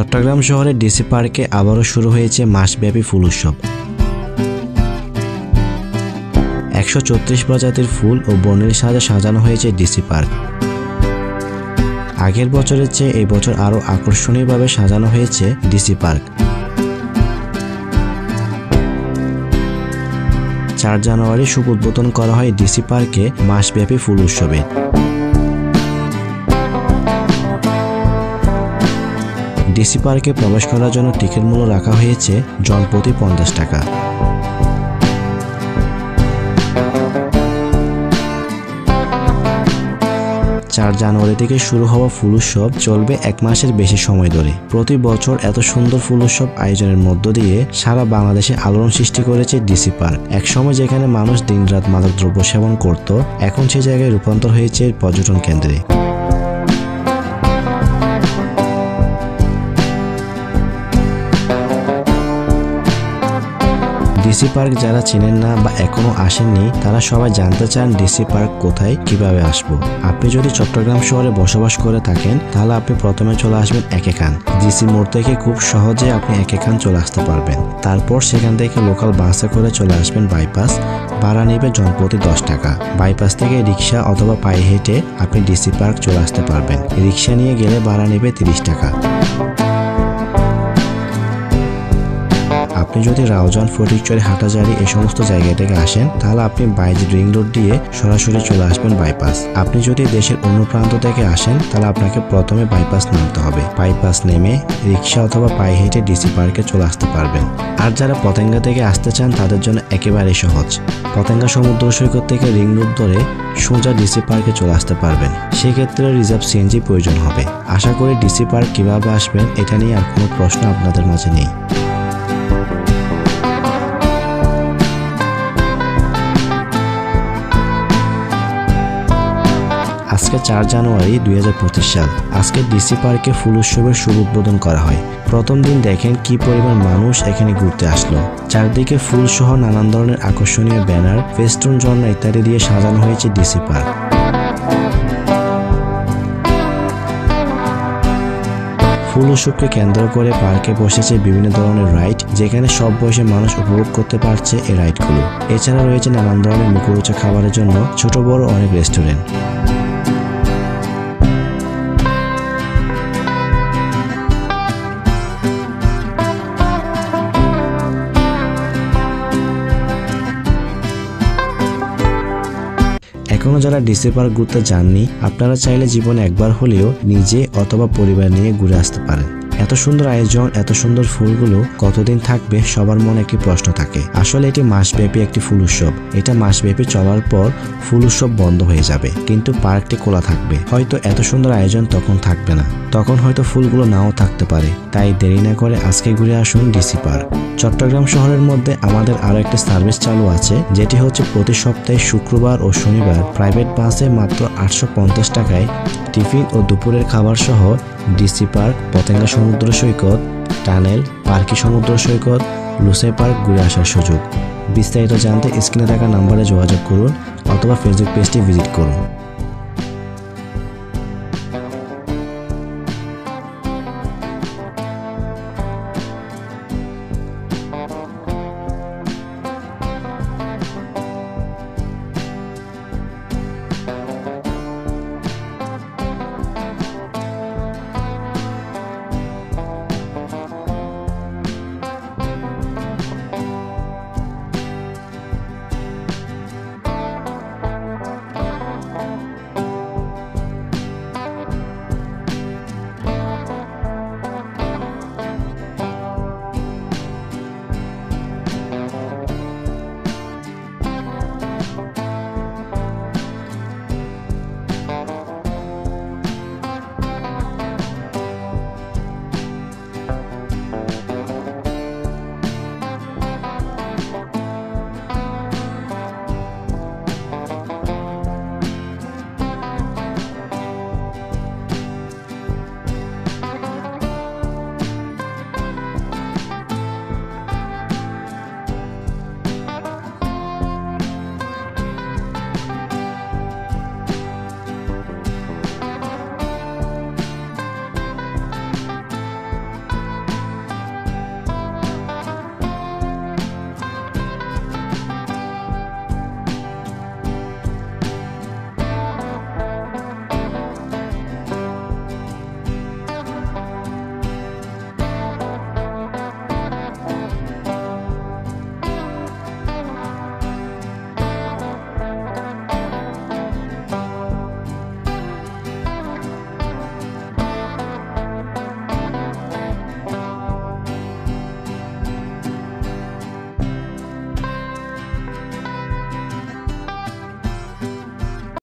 চট্টগ্রাম শহরের ডিসি পার্কে আবারও শুরু হয়েছে মাসব্যাপী ফুল উৎসব। 134 প্রজাতির ফুল ও বর্ণিল সাজে সাজানো হয়েছে ডিসি পার্ক। আগের বছরের চেয়ে এই বছর আরও আকর্ষণীয়ভাবে সাজানো হয়েছে ডিসি পার্ক। 4 জানুয়ারি শুভ উদ্বোধন করা হয় ডিসি পার্কে মাসব্যাপী ফুল উৎসবে। ডিসি পার্কে প্রবেশ করার জন্য টিকিট মূল্য রাখা হয়েছে জনপ্রতি 50 টাকা। জানুয়ারি থেকে শুরু হওয়া ফুল উৎসব চলবে 1 মাসের বেশি সময় ধরে। প্রতি বছর এত সুন্দর ফুল উৎসব আয়োজনের মধ্য দিয়ে সারা বাংলাদেশে আলোড়ন সৃষ্টি করেছে ডিসি পার্ক। একসময় যেখানে মানুষ দিনরাত মাদকদ্রব্য সেবন করত, এখন সে জায়গায় রূপান্তর হয়েছে পর্যটন কেন্দ্রে। ডিসি পার্ক যারা চেনেন না বা এখনো আসেননি, তারা সবাই জানতে চান ডিসি পার্ক কোথায়, কিভাবে আসবো। আপনি যদি চট্টগ্রাম শহরে বসবাস করে থাকেন, তাহলে আপনি প্রথমে চলে আসবেন একেখান। ডিসি মোড় থেকে খুব সহজে আপনি একেখান চলে আসতে পারবেন। তারপর সেখান থেকে লোকাল বাসে করে চলে আসবেন বাইপাস। ভাড়া নেবে জনপ্রতি 10 টাকা। বাইপাস থেকে রিক্সা অথবা পায়ে হেঁটে আপনি ডিসি পার্ক চলে আসতে পারবেন। রিক্সা নিয়ে গেলে ভাড়া নেবে 30 টাকা। আপনি যদি রাউজান, ফটিকছড়ি, হাটাজারি এই সমস্ত জায়গা থেকে আসেন, তাহলে আপনি বাইজিদ রিং রোড দিয়ে সরাসরি চলে আসবেন বাইপাস। আপনি যদি দেশের অন্য প্রান্ত থেকে আসেন, তাহলে আপনাকে প্রথমে বাইপাস নামতে হবে। বাইপাস নেমে রিক্সা অথবা পায়ে হেঁটে ডিসি পার্কে চলে আসতে পারবেন। আর যারা পতেঙ্গা থেকে আসতে চান, তাদের জন্য একেবারে সহজ। পতেঙ্গা সমুদ্র সৈকত থেকে রিং রোড ধরে সোজা ডিসি পার্কে চলে আসতে পারবেন। সেক্ষেত্রে রিজার্ভ সিএনজি প্রয়োজন হবে। আশা করি ডিসি পার্ক কিভাবে আসবেন এটা নিয়ে আর কোনো প্রশ্ন আপনাদের মাঝে নেই। আজকে 4 জানুয়ারি 2025 সাল। আজকে ডিসি পার্কে ফুল উৎসবের শুভ উদ্বোধন করা হয়। প্রথম দিন দেখেন কি পরিমাণ মানুষ এখানে ঘুরতে আসলো। চারদিকে ফুল সহ নানান ধরনের আকর্ষণীয় ব্যানার, ফেস্টুন, ঝর্ণা ইত্যাদি দিয়ে সাজানো হয়েছে ডিসি পার্ক। ফুল উৎসবকে কেন্দ্র করে পার্কে বসেছে বিভিন্ন ধরনের রাইড, যেখানে সব বয়সের মানুষ উপভোগ করতে পারছে এই রাইডগুলো। এছাড়া রয়েছে নানান ধরনের মুখরোচক খাবারের জন্য ছোট বড় অনেক রেস্টুরেন্ট। এখনো যারা ডিসি পার্ক ঘুরতে যাননি, আপনারা চাইলে জীবনে একবার হলেও নিজে অথবা পরিবার নিয়ে ঘুরে আসতে পারেন। এত সুন্দর আয়োজন, এত সুন্দর ফুলগুলো কতদিন থাকবে, সবার মনে একটি প্রশ্ন থাকে। আসলে এটি মাসব্যাপী একটি ফুল উৎসব। এটা মাসব্যাপী চলার পর ফুল উৎসব বন্ধ হয়ে যাবে, কিন্তু পার্কটি খোলা থাকবে। হয়তো এত সুন্দর আয়োজন তখন থাকবে না, তখন হয়তো ফুলগুলো নাও থাকতে পারে। তাই দেরি না করে আজকে ঘুরে আসুন ডিসি পার্ক। চট্টগ্রাম শহরের মধ্যে আমাদের আরও একটি সার্ভিস চালু আছে, যেটি হচ্ছে প্রতি সপ্তাহে শুক্রবার ও শনিবার প্রাইভেট বাসে মাত্র 850 টাকায় টিফিন ও দুপুরের খাবার সহ ডিসি পার্ক, পতেঙ্গা সমুদ্র সৈকত, টানেল, পার্কি সমুদ্র সৈকত, লুসাই পার্ক ঘুরে আসার সুযোগ। বিস্তারিত জানতে স্ক্রিনে থাকা নাম্বারে যোগাযোগ করুন অথবা ফেসবুক পেজটি ভিজিট করুন।